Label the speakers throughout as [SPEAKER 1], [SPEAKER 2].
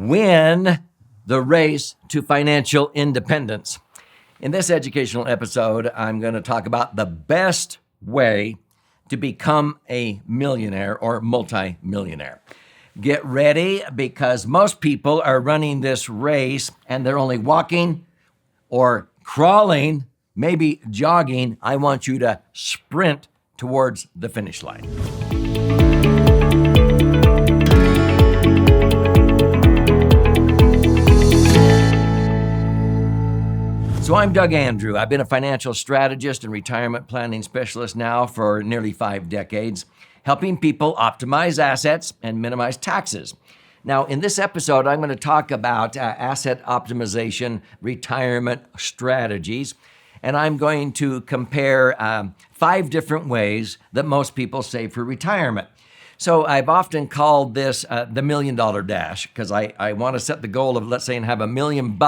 [SPEAKER 1] Win the race to financial independence. In this educational episode, I'm going to talk about the best way to become a millionaire or multi-millionaire. Get ready, because most people are running this race and they're only walking or crawling, maybe jogging. I want you to sprint towards the finish line. So I'm Doug Andrew. I've been a financial strategist and retirement planning specialist now for nearly 5 decades, helping people optimize assets and minimize taxes. Now, in this episode, I'm going to talk about asset optimization retirement strategies, and I'm going to compare 5 different ways that most people save for retirement. So I've often called this the $1 million dash, because I want to set the goal of, let's say, and have $1 million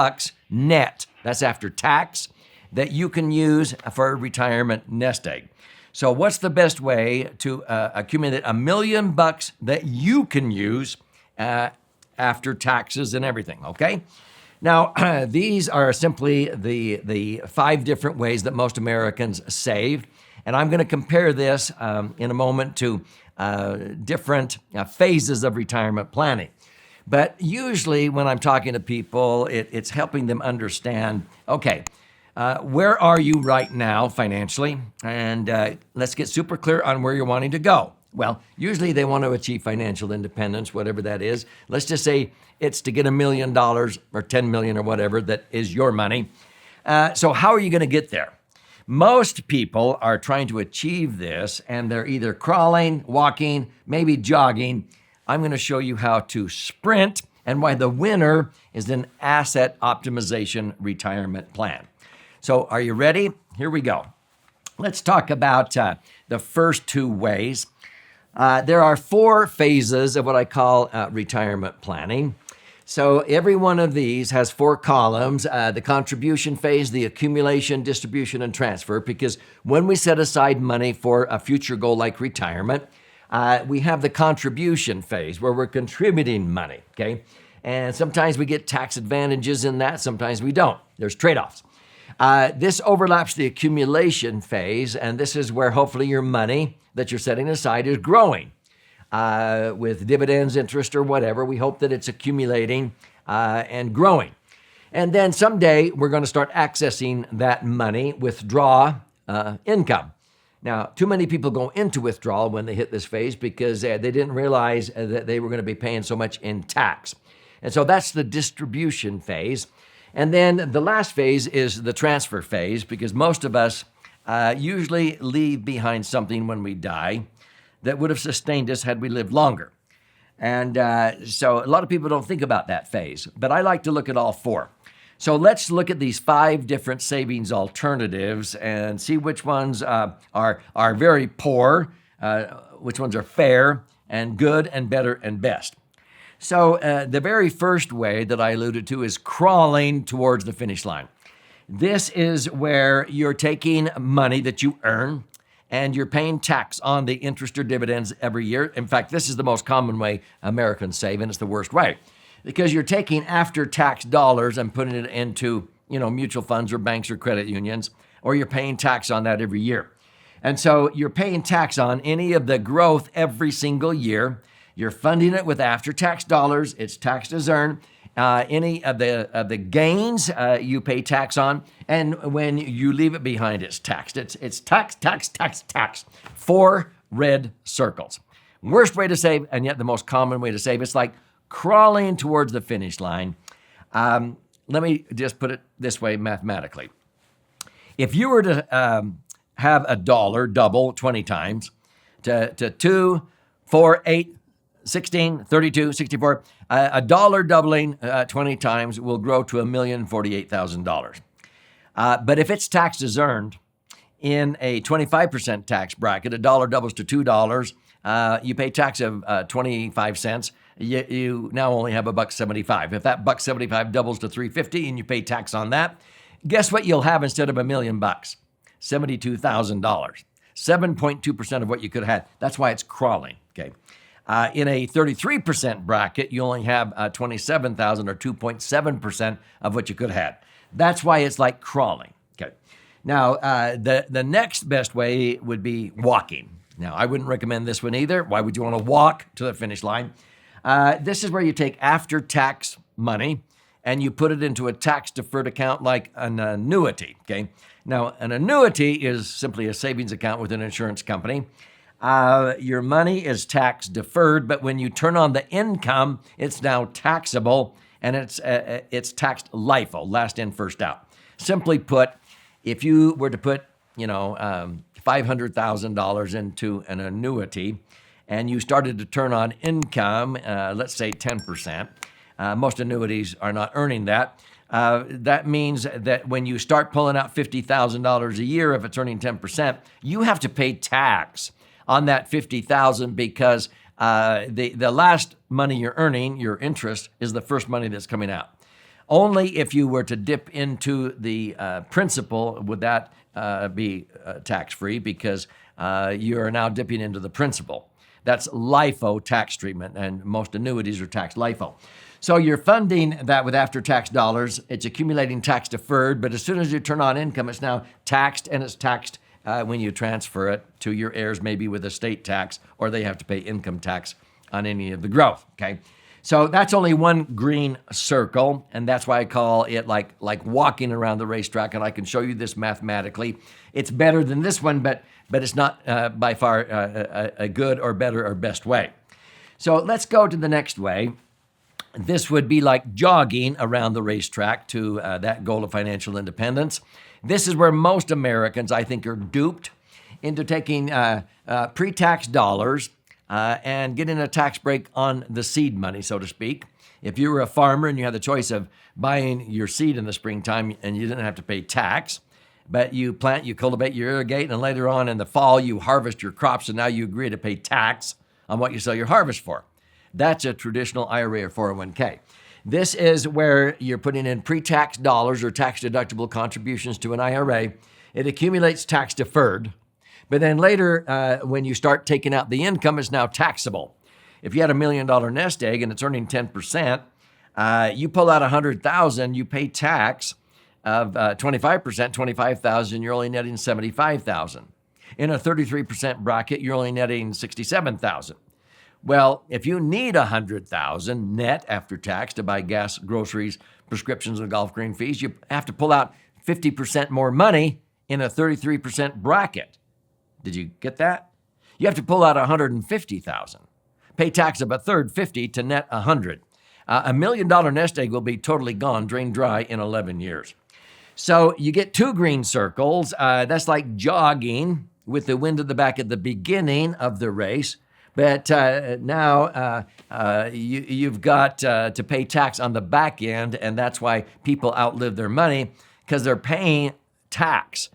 [SPEAKER 1] net. That's after tax, that you can use for a retirement nest egg. So what's the best way to accumulate $1 million that you can use after taxes and everything, okay? Now, these are simply the 5 different ways that most Americans save. And I'm going to compare this in a moment to different phases of retirement planning. But usually when I'm talking to people, it's helping them understand, okay, where are you right now financially? And let's get super clear on where you're wanting to go. Well, usually they want to achieve financial independence, whatever that is. Let's just say it's to get $1 million or $10 million or whatever that is your money. So how are you going to get there? Most people are trying to achieve this, and they're either crawling, walking, maybe jogging. I'm going to show you how to sprint and why the winner is an asset optimization retirement plan. So are you ready? Here we go. Let's talk about the first 2 ways. There are 4 phases of what I call retirement planning. So every one of these has 4 columns, the contribution phase, the accumulation, distribution, and transfer, because when we set aside money for a future goal like retirement, we have the contribution phase where we're contributing money, okay? And sometimes we get tax advantages in that, sometimes we don't. There's trade-offs. This overlaps the accumulation phase, and this is where hopefully your money that you're setting aside is growing. With dividends, interest, or whatever. We hope that it's accumulating and growing. And then someday we're going to start accessing that money, withdraw income. Now, too many people go into withdrawal when they hit this phase because they didn't realize that they were going to be paying so much in tax. And so that's the distribution phase. And then the last phase is the transfer phase, because most of us usually leave behind something when we die that would have sustained us had we lived longer. And so a lot of people don't think about that phase, but I like to look at all 4. So let's look at these 5 different savings alternatives and see which ones are very poor, which ones are fair and good and better and best. So the very first way that I alluded to is crawling towards the finish line. This is where you're taking money that you earn and you're paying tax on the interest or dividends every year. In fact, this is the most common way Americans save, and it's the worst way, because you're taking after-tax dollars and putting it into, mutual funds or banks or credit unions, or you're paying tax on that every year. And so you're paying tax on any of the growth every single year. You're funding it with after-tax dollars. It's taxed as earned. Any of the gains you pay tax on, and when you leave it behind, it's taxed. It's tax, tax, tax, tax. 4 red circles. Worst way to save, and yet the most common way to save. It's like crawling towards the finish line. Let me just put it this way mathematically. If you were to have a dollar double 20 times to 2, 4, 8, 16, 32, 64, a dollar doubling 20 times will grow to $1,048,000. But if it's taxed as earned in a 25% tax bracket, a dollar doubles to $2, you pay tax of 25 cents. You now only have $1.75. If that $1.75 doubles to $3.50 and you pay tax on that, guess what you'll have instead of $1 million? $72,000. 7.2% of what you could have had. That's why it's crawling. Okay. In a 33% bracket, you only have 27,000 or 2.7% of what you could have had. That's why it's like crawling. Okay. Now, the next best way would be walking. Now, I wouldn't recommend this one either. Why would you want to walk to the finish line? This is where you take after-tax money and you put it into a tax-deferred account like an annuity, okay? Now, an annuity is simply a savings account with an insurance company. Your money is tax-deferred, but when you turn on the income, it's now taxable, and it's taxed LIFO, last in, first out. Simply put, if you were to put, $500,000 into an annuity, and you started to turn on income, let's say 10%, most annuities are not earning that. That means that when you start pulling out $50,000 a year, if it's earning 10%, you have to pay tax on that $50,000 because the last money you're earning, your interest, is the first money that's coming out. Only if you were to dip into the principal would that be tax-free, because you are now dipping into the principal. That's LIFO tax treatment, and most annuities are taxed LIFO. So you're funding that with after-tax dollars. It's accumulating tax-deferred, but as soon as you turn on income, it's now taxed, and it's taxed when you transfer it to your heirs, maybe with estate tax, or they have to pay income tax on any of the growth, okay? So that's only one green circle, and that's why I call it like walking around the racetrack, and I can show you this mathematically. It's better than this one, but it's not by far a good or better or best way. So let's go to the next way. This would be like jogging around the racetrack to that goal of financial independence. This is where most Americans, I think, are duped into taking pre-tax dollars and getting a tax break on the seed money, so to speak. If you were a farmer and you had the choice of buying your seed in the springtime and you didn't have to pay tax, but you plant, you cultivate, you irrigate, and later on in the fall you harvest your crops, and now you agree to pay tax on what you sell your harvest for. That's a traditional IRA or 401k. This is where you're putting in pre-tax dollars or tax-deductible contributions to an IRA. It accumulates tax-deferred, but then later, when you start taking out the income, it's now taxable. If you had $1 million nest egg and it's earning 10%, you pull out $100,000, you pay tax of 25%, $25,000, you're only netting $75,000. In a 33% bracket, you're only netting $67,000. Well, if you need $100,000 net after tax to buy gas, groceries, prescriptions, and golf green fees, you have to pull out 50% more money in a 33% bracket. Did you get that? You have to pull out $150,000. Pay tax of a third, 50, to net $100. $1 million nest egg will be totally gone, drained dry in 11 years. So you get two green circles. That's like jogging with the wind at the back at the beginning of the race. But now you've got to pay tax on the back end, and that's why people outlive their money, because they're paying tax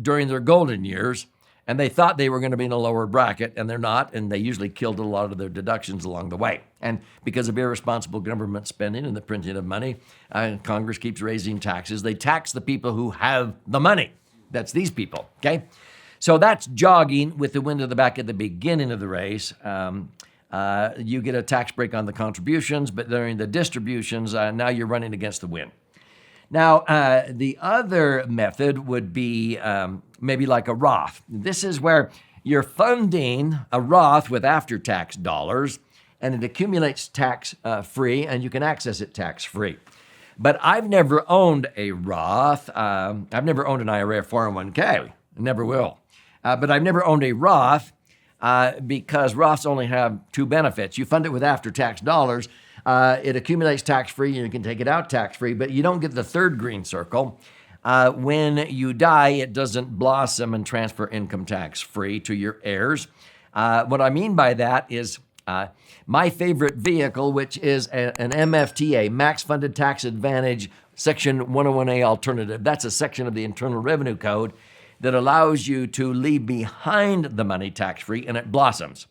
[SPEAKER 1] during their golden years, and they thought they were going to be in a lower bracket, and they're not, and they usually killed a lot of their deductions along the way. And because of irresponsible government spending and the printing of money, Congress keeps raising taxes. They tax the people who have the money. That's these people, okay? So that's jogging with the wind at the back at the beginning of the race. You get a tax break on the contributions, but during the distributions, now you're running against the wind. Now, the other method would be maybe like a Roth. This is where you're funding a Roth with after-tax dollars, and it accumulates tax-free, and you can access it tax-free. But I've never owned a Roth. I've never owned an IRA or 401k. Never will. But I've never owned a Roth because Roths only have two benefits. You fund it with after-tax dollars. It accumulates tax-free, and you can take it out tax-free, but you don't get the third green circle. When you die, it doesn't blossom and transfer income tax-free to your heirs. What I mean by that is my favorite vehicle, which is an MFTA, Max Funded Tax Advantage, Section 101A alternative. That's a section of the Internal Revenue Code that allows you to leave behind the money tax-free, and it blossoms.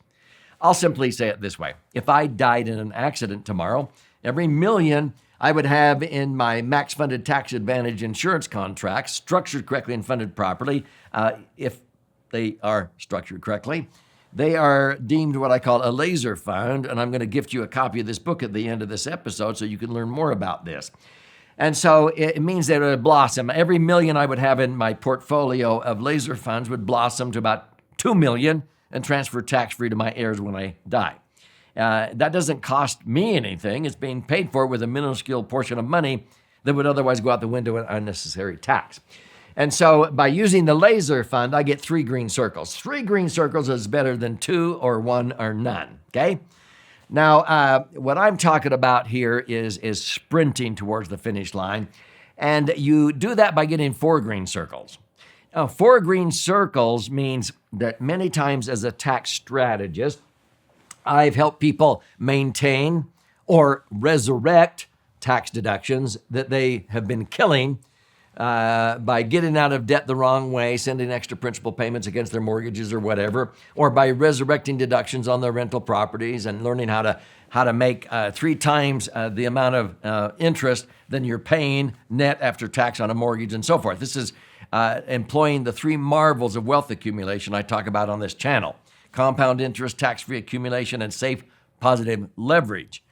[SPEAKER 1] I'll simply say it this way. If I died in an accident tomorrow, every million I would have in my Max Funded Tax Advantage insurance contracts, structured correctly and funded properly, if they are structured correctly, They are deemed what I call a laser fund, and I'm going to gift you a copy of this book at the end of this episode so you can learn more about this. And so it means that it would blossom. Every million I would have in my portfolio of laser funds would blossom to about 2 million and transfer tax-free to my heirs when I die. That doesn't cost me anything. It's being paid for with a minuscule portion of money that would otherwise go out the window in unnecessary tax. And so by using the laser fund, I get 3 green circles. 3 green circles is better than 2 or 1 or none, okay? Now, what I'm talking about here is sprinting towards the finish line. And you do that by getting 4 green circles. Now, 4 green circles means that many times as a tax strategist, I've helped people maintain or resurrect tax deductions that they have been killing by getting out of debt the wrong way, sending extra principal payments against their mortgages or whatever, or by resurrecting deductions on their rental properties and learning how to make 3 times the amount of interest than you're paying net after tax on a mortgage and so forth. This is employing the 3 marvels of wealth accumulation I talk about on this channel: compound interest, tax-free accumulation, and safe positive leverage,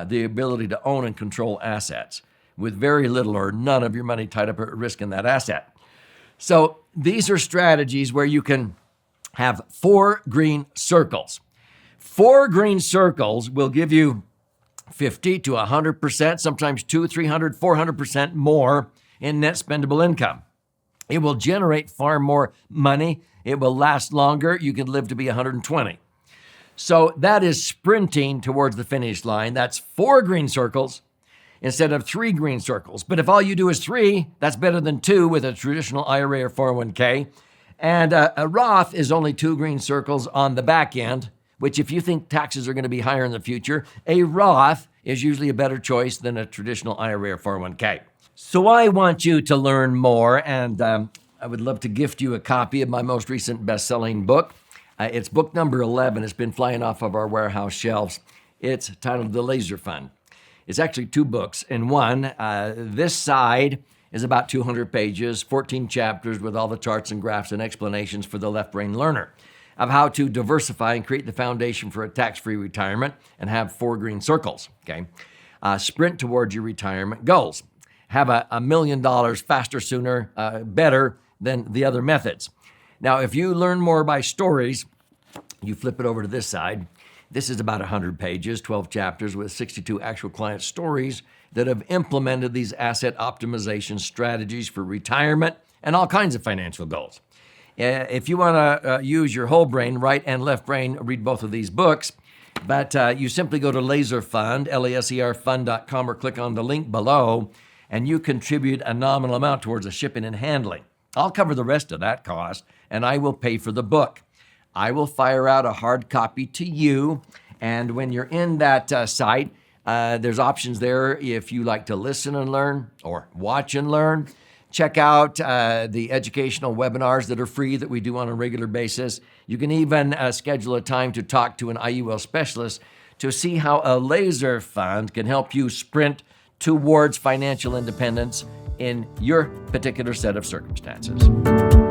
[SPEAKER 1] the ability to own and control assets with very little or none of your money tied up at risk in that asset. So these are strategies where you can have 4 green circles. 4 green circles will give you 50 to 100%, sometimes 200, 300, 400% more in net spendable income. It will generate far more money. It will last longer. You can live to be 120. So that is sprinting towards the finish line. That's 4 green circles instead of 3 green circles. But if all you do is 3, that's better than 2 with a traditional IRA or 401k. And a Roth is only 2 green circles on the back end, which if you think taxes are going to be higher in the future, a Roth is usually a better choice than a traditional IRA or 401k. So I want you to learn more, and I would love to gift you a copy of my most recent best-selling book. It's book number 11. It's been flying off of our warehouse shelves. It's titled The Laser Fund. It's actually 2 books in one. This side is about 200 pages, 14 chapters with all the charts and graphs and explanations for the left brain learner of how to diversify and create the foundation for a tax-free retirement and have 4 green circles, okay? Sprint towards your retirement goals. Have $1 million faster, sooner, better than the other methods. Now, if you learn more by stories, you flip it over to this side. This is about 100 pages, 12 chapters with 62 actual client stories that have implemented these asset optimization strategies for retirement and all kinds of financial goals. If you want to use your whole brain, right and left brain, read both of these books. But you simply go to laserfund, laserfund.com, or click on the link below, and you contribute a nominal amount towards the shipping and handling. I'll cover the rest of that cost, and I will pay for the book. I will fire out a hard copy to you, and when you're in that site, there's options there if you like to listen and learn or watch and learn. Check out the educational webinars that are free that we do on a regular basis. You can even schedule a time to talk to an IUL specialist to see how a laser fund can help you sprint towards financial independence in your particular set of circumstances.